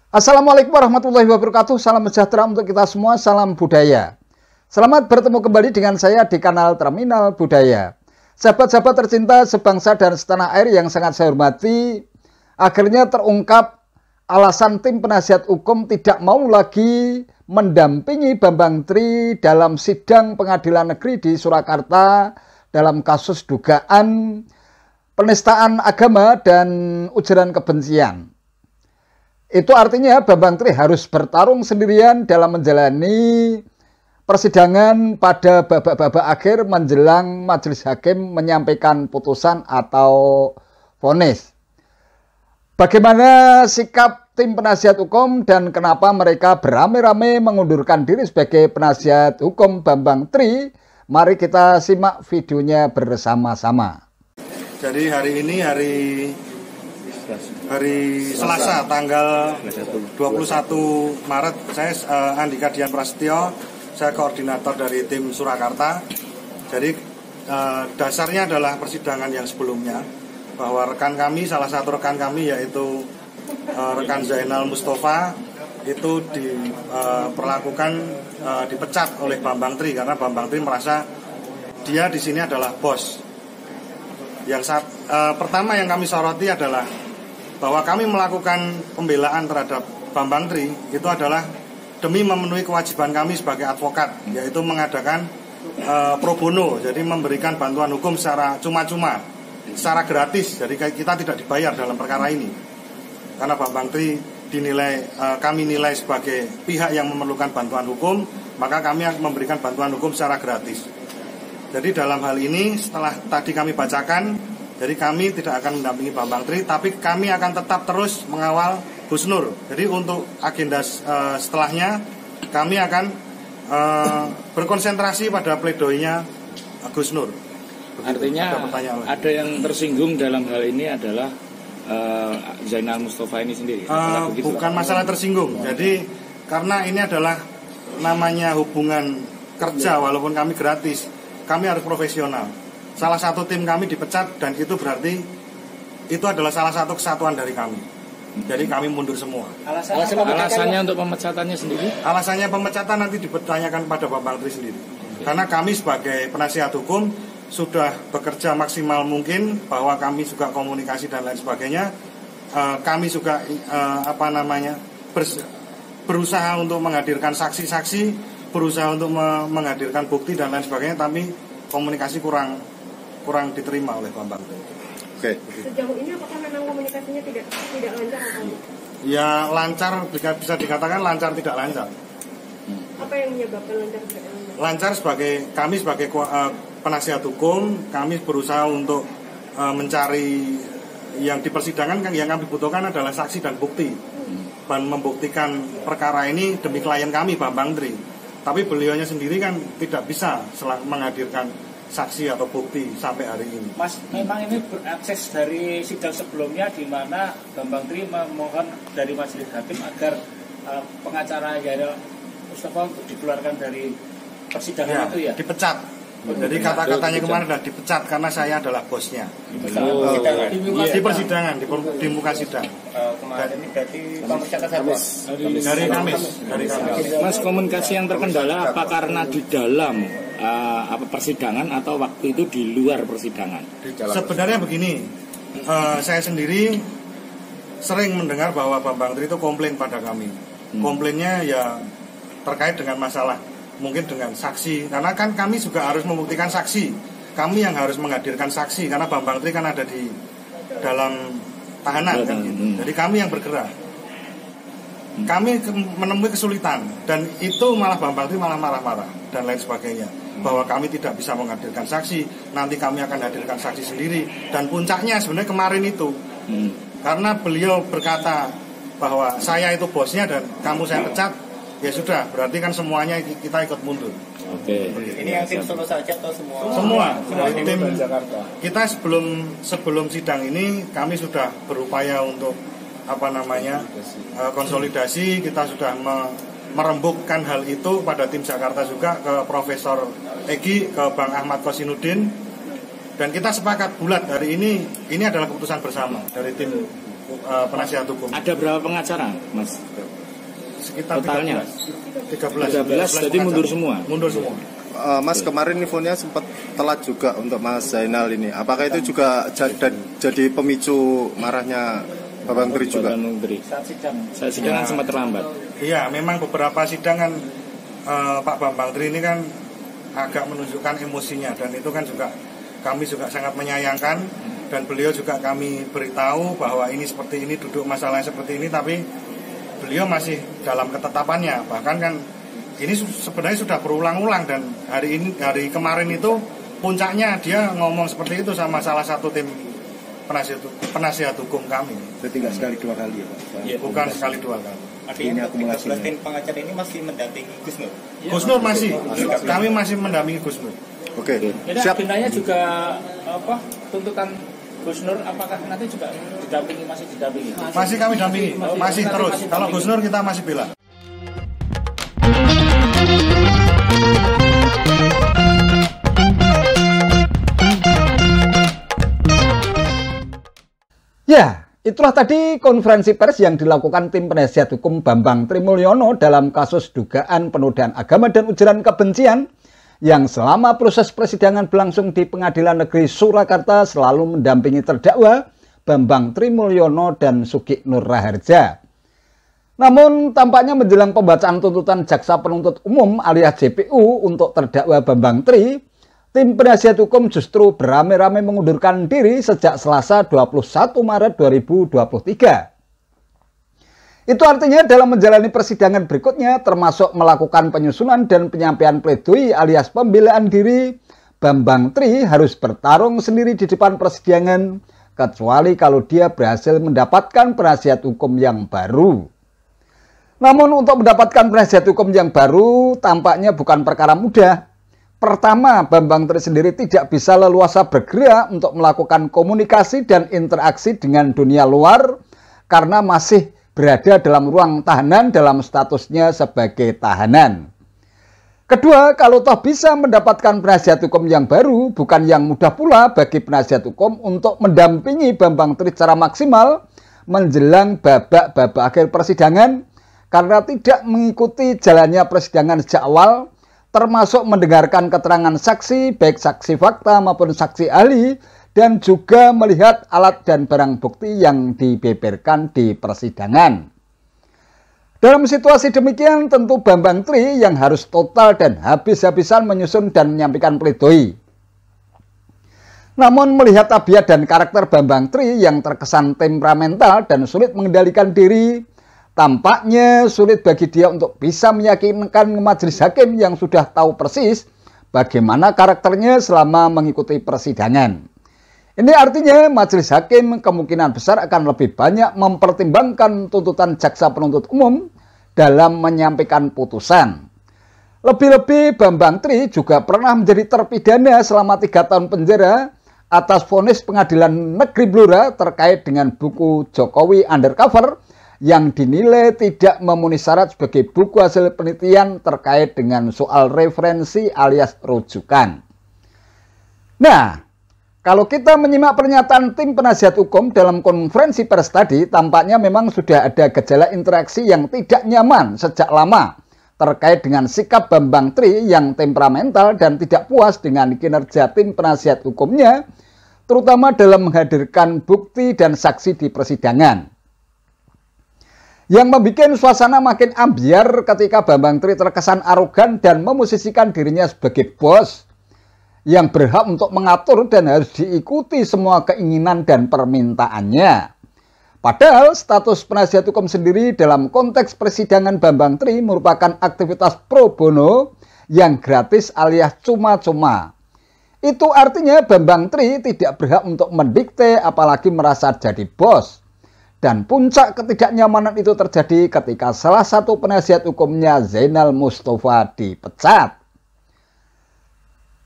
Assalamualaikum warahmatullahi wabarakatuh. Salam sejahtera untuk kita semua, salam budaya. Selamat bertemu kembali dengan saya di kanal Terminal Budaya. Sahabat-sahabat tercinta sebangsa dan setanah air yang sangat saya hormati, akhirnya terungkap alasan tim penasihat hukum tidak mau lagi mendampingi Bambang Tri dalam sidang pengadilan negeri di Surakarta dalam kasus dugaan penistaan agama dan ujaran kebencian. Itu artinya Bambang Tri harus bertarung sendirian dalam menjalani persidangan pada babak-babak akhir menjelang majelis hakim menyampaikan putusan atau vonis. Bagaimana sikap tim penasihat hukum dan kenapa mereka beramai-ramai mengundurkan diri sebagai penasihat hukum Bambang Tri? Mari kita simak videonya bersama-sama. Jadi hari ini hari Selasa tanggal 21 Maret, saya Andika Dian Prasetyo, saya koordinator dari tim Surakarta. Jadi dasarnya adalah persidangan yang sebelumnya, bahwa rekan kami, salah satu rekan kami yaitu rekan Zainal Mustafa itu diperlakukan dipecat oleh Bambang Tri karena Bambang Tri merasa dia di sini adalah bos. Pertama yang kami soroti adalah bahwa kami melakukan pembelaan terhadap Bambang Tri itu adalah demi memenuhi kewajiban kami sebagai advokat, yaitu mengadakan pro bono, jadi memberikan bantuan hukum secara cuma-cuma, secara gratis. Jadi kita tidak dibayar dalam perkara ini, karena Bambang Tri kami nilai sebagai pihak yang memerlukan bantuan hukum, maka kami akan memberikan bantuan hukum secara gratis. Jadi dalam hal ini setelah tadi kami bacakan, jadi kami tidak akan mendampingi Bambang Tri, tapi kami akan tetap terus mengawal Gus Nur. Jadi untuk agenda setelahnya kami akan berkonsentrasi pada pledoinya Gus Nur. Artinya ada yang tersinggung dalam hal ini adalah Zainal Mustafa ini sendiri. Bukan masalah tersinggung. Jadi karena ini adalah namanya hubungan kerja, walaupun kami gratis, kami harus profesional. Salah satu tim kami dipecat dan itu berarti itu adalah salah satu kesatuan dari kami. Jadi kami mundur semua. Alasannya untuk pemecatannya sendiri? Alasannya pemecatan nanti dipertanyakan pada Bambang Tri sendiri. Karena kami sebagai penasihat hukum sudah bekerja maksimal mungkin, bahwa kami juga komunikasi dan lain sebagainya. Kami juga berusaha untuk menghadirkan saksi-saksi, berusaha untuk menghadirkan bukti dan lain sebagainya, tapi komunikasi kurang diterima oleh Bambang. Oke. Sejauh ini apakah memang komunikasinya tidak lancar atau? Ya lancar, bisa dikatakan lancar tidak lancar. Apa yang menyebabkan lancar tidak lancar? Lancar kami sebagai penasihat hukum, kami berusaha untuk mencari yang di persidangan. Yang kami butuhkan adalah saksi dan bukti, dan membuktikan perkara ini demi klien kami Bambang Tri. Tapi beliaunya sendiri kan tidak bisa menghadirkan saksi atau bukti sampai hari ini. Mas, memang ini berakses dari sidang sebelumnya di mana Bambang Tri memohon dari majelis hakim agar pengacara Zainal Mustafa untuk dikeluarkan dari persidangan itu ya? Dipecat. Jadi kata-katanya kemarin adalah dipecat karena saya adalah bosnya. Di persidangan, di muka sidang. Kemarin ini berarti pemecatan habis dari Kamis. Mas, komunikasi yang terkendala apa karena di dalam persidangan atau waktu itu di luar persidangan? Sebenarnya begini, saya sendiri sering mendengar bahwa Bambang Tri itu komplain pada kami. Komplainnya ya terkait dengan masalah mungkin dengan saksi, karena kan kami juga harus membuktikan saksi. Kami yang harus menghadirkan saksi karena Bambang Tri kan ada di dalam tahanan kan gitu. Jadi kami yang bergerak. Kami menemui kesulitan dan itu malah Bambang Tri malah marah-marah dan lain sebagainya, bahwa kami tidak bisa menghadirkan saksi, nanti kami akan hadirkan saksi sendiri. Dan puncaknya sebenarnya kemarin itu, karena beliau berkata bahwa saya itu bosnya dan kamu saya pecat, ya sudah, berarti kan semuanya kita ikut mundur. Oke. Ini yang tim solo saja atau semua? Semua tim Jakarta. Kita sebelum sidang ini kami sudah berupaya untuk konsolidasi. Kita sudah merembukkan hal itu pada tim Jakarta juga, ke Profesor Egi, ke Bang Ahmad Kosinudin, dan kita sepakat bulat hari ini adalah keputusan bersama dari tim penasihat hukum. Ada berapa pengacara, Mas? Sekitar totalnya 13, jadi mundur semua. Mundur semua. Mas, kemarin infonya sempat telat juga untuk Mas Zainal ini. Apakah itu juga jadi pemicu marahnya Bambang Tri juga? Saat sidang sempat terlambat. Iya, memang beberapa sidang kan Pak Bambang Tri ini kan agak menunjukkan emosinya, dan itu kan juga kami juga sangat menyayangkan, dan beliau juga kami beritahu bahwa ini seperti ini, duduk masalah seperti ini, tapi beliau masih dalam ketetapannya. Bahkan kan ini sebenarnya sudah berulang-ulang, dan hari kemarin itu puncaknya dia ngomong seperti itu sama salah satu tim penasihat hukum kami. Berarti nggak sekali dua kali ya, Pak? Ya, bukan sekali dua kali. Artinya 13 tim pengacara ini masih mendampingi Gus Nur? Gus Nur masih, kami masih mendampingi Gus Nur. Oke. Jadi agendanya juga tuntutan Gus Nur, apakah nanti juga masih didampingi? Masih kami dampingi, masih terus. Kalau Gus Nur kita masih bela. Ya, itulah tadi konferensi pers yang dilakukan tim penasihat hukum Bambang Tri Mulyono dalam kasus dugaan penodaan agama dan ujaran kebencian yang selama proses persidangan berlangsung di Pengadilan Negeri Surakarta selalu mendampingi terdakwa Bambang Tri Mulyono dan Sugih Nur Raharja. Namun tampaknya menjelang pembacaan tuntutan Jaksa Penuntut Umum alias JPU untuk terdakwa Bambang Tri, tim penasihat hukum justru beramai-ramai mengundurkan diri sejak Selasa 21 Maret 2023. Itu artinya dalam menjalani persidangan berikutnya termasuk melakukan penyusunan dan penyampaian pledoi alias pembelaan diri, Bambang Tri harus bertarung sendiri di depan persidangan kecuali kalau dia berhasil mendapatkan penasihat hukum yang baru. Namun untuk mendapatkan penasihat hukum yang baru tampaknya bukan perkara mudah. Pertama, Bambang Tri sendiri tidak bisa leluasa bergerak untuk melakukan komunikasi dan interaksi dengan dunia luar karena masih berada dalam ruang tahanan dalam statusnya sebagai tahanan. Kedua, kalau toh bisa mendapatkan penasihat hukum yang baru, bukan yang mudah pula bagi penasihat hukum untuk mendampingi Bambang Tri secara maksimal menjelang babak-babak akhir persidangan karena tidak mengikuti jalannya persidangan sejak awal, termasuk mendengarkan keterangan saksi, baik saksi fakta maupun saksi ahli, dan juga melihat alat dan barang bukti yang dibeberkan di persidangan. Dalam situasi demikian, tentu Bambang Tri yang harus total dan habis-habisan menyusun dan menyampaikan pledoi. Namun melihat tabiat dan karakter Bambang Tri yang terkesan temperamental dan sulit mengendalikan diri, tampaknya sulit bagi dia untuk bisa meyakinkan majelis hakim yang sudah tahu persis bagaimana karakternya selama mengikuti persidangan. Ini artinya majelis hakim kemungkinan besar akan lebih banyak mempertimbangkan tuntutan jaksa penuntut umum dalam menyampaikan putusan. Lebih-lebih Bambang Tri juga pernah menjadi terpidana selama 3 tahun penjara atas vonis Pengadilan Negeri Blora terkait dengan buku Jokowi Undercover yang dinilai tidak memenuhi syarat sebagai buku hasil penelitian terkait dengan soal referensi alias rujukan. Nah, kalau kita menyimak pernyataan tim penasihat hukum dalam konferensi pers tadi, tampaknya memang sudah ada gejala interaksi yang tidak nyaman sejak lama terkait dengan sikap Bambang Tri yang temperamental dan tidak puas dengan kinerja tim penasihat hukumnya, terutama dalam menghadirkan bukti dan saksi di persidangan. Yang membuat suasana makin ambiar ketika Bambang Tri terkesan arogan dan memosisikan dirinya sebagai bos yang berhak untuk mengatur dan harus diikuti semua keinginan dan permintaannya. Padahal status penasihat hukum sendiri dalam konteks persidangan Bambang Tri merupakan aktivitas pro bono yang gratis alias cuma-cuma. Itu artinya Bambang Tri tidak berhak untuk mendikte apalagi merasa jadi bos. Dan puncak ketidaknyamanan itu terjadi ketika salah satu penasihat hukumnya Zainal Mustafa dipecat.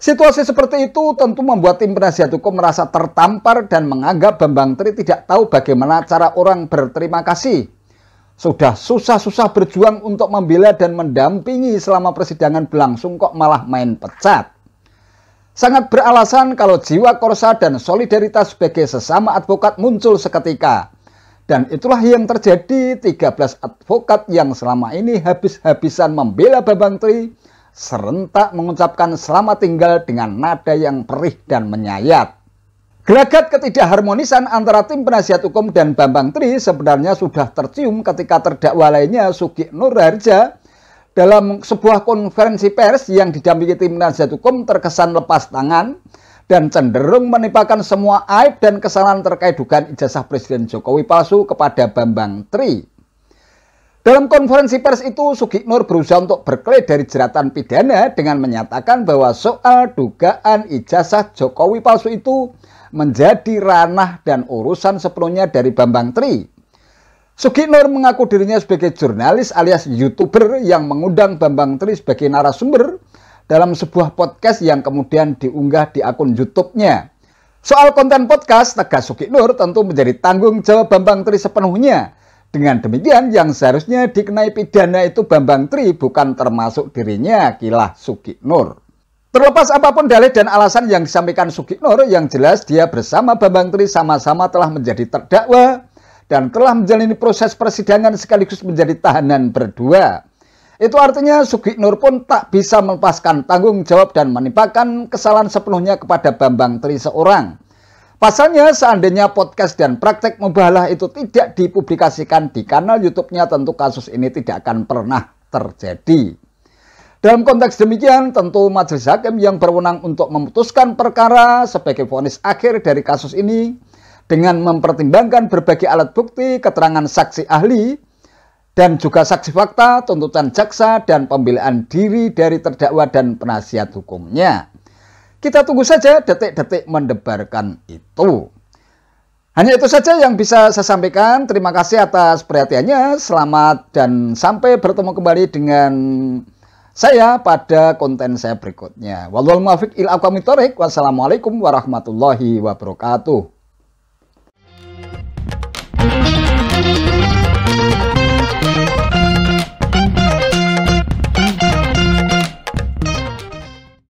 Situasi seperti itu tentu membuat tim penasihat hukum merasa tertampar dan menganggap Bambang Tri tidak tahu bagaimana cara orang berterima kasih. Sudah susah-susah berjuang untuk membela dan mendampingi selama persidangan berlangsung kok malah main pecat. Sangat beralasan kalau jiwa korsa dan solidaritas sebagai sesama advokat muncul seketika. Dan itulah yang terjadi. 13 advokat yang selama ini habis-habisan membela Bambang Tri serentak mengucapkan selamat tinggal dengan nada yang perih dan menyayat. Gelagat ketidakharmonisan antara tim penasihat hukum dan Bambang Tri sebenarnya sudah tercium ketika terdakwa lainnya Sugik Nur Harja dalam sebuah konferensi pers yang didampingi tim penasihat hukum terkesan lepas tangan dan cenderung menimpakan semua aib dan kesalahan terkait dugaan ijazah Presiden Jokowi palsu kepada Bambang Tri. Dalam konferensi pers itu, Sugik Nur berusaha untuk berkelit dari jeratan pidana dengan menyatakan bahwa soal dugaan ijazah Jokowi palsu itu menjadi ranah dan urusan sepenuhnya dari Bambang Tri. Sugik Nur mengaku dirinya sebagai jurnalis alias YouTuber yang mengundang Bambang Tri sebagai narasumber dalam sebuah podcast yang kemudian diunggah di akun YouTube-nya. Soal konten podcast, tegas Sugik Nur tentu menjadi tanggung jawab Bambang Tri sepenuhnya. Dengan demikian, yang seharusnya dikenai pidana itu Bambang Tri, bukan termasuk dirinya, kilah Sugik Nur. Terlepas apapun dalih dan alasan yang disampaikan Sugik Nur, yang jelas dia bersama Bambang Tri sama-sama telah menjadi terdakwa dan telah menjalani proses persidangan sekaligus menjadi tahanan berdua. Itu artinya Sugik Nur pun tak bisa melepaskan tanggung jawab dan menimpakan kesalahan sepenuhnya kepada Bambang Tri seorang. Pasalnya, seandainya podcast dan praktek mubahalah itu tidak dipublikasikan di kanal YouTube-nya, tentu kasus ini tidak akan pernah terjadi. Dalam konteks demikian, tentu majelis hakim yang berwenang untuk memutuskan perkara sebagai vonis akhir dari kasus ini dengan mempertimbangkan berbagai alat bukti, keterangan saksi ahli, dan juga saksi fakta, tuntutan jaksa, dan pembelaan diri dari terdakwa dan penasihat hukumnya. Kita tunggu saja detik-detik mendebarkan itu. Hanya itu saja yang bisa saya sampaikan. Terima kasih atas perhatiannya. Selamat dan sampai bertemu kembali dengan saya pada konten saya berikutnya. Wallahul muwaffiq ila aqwamit thoriq. Wassalamualaikum warahmatullahi wabarakatuh.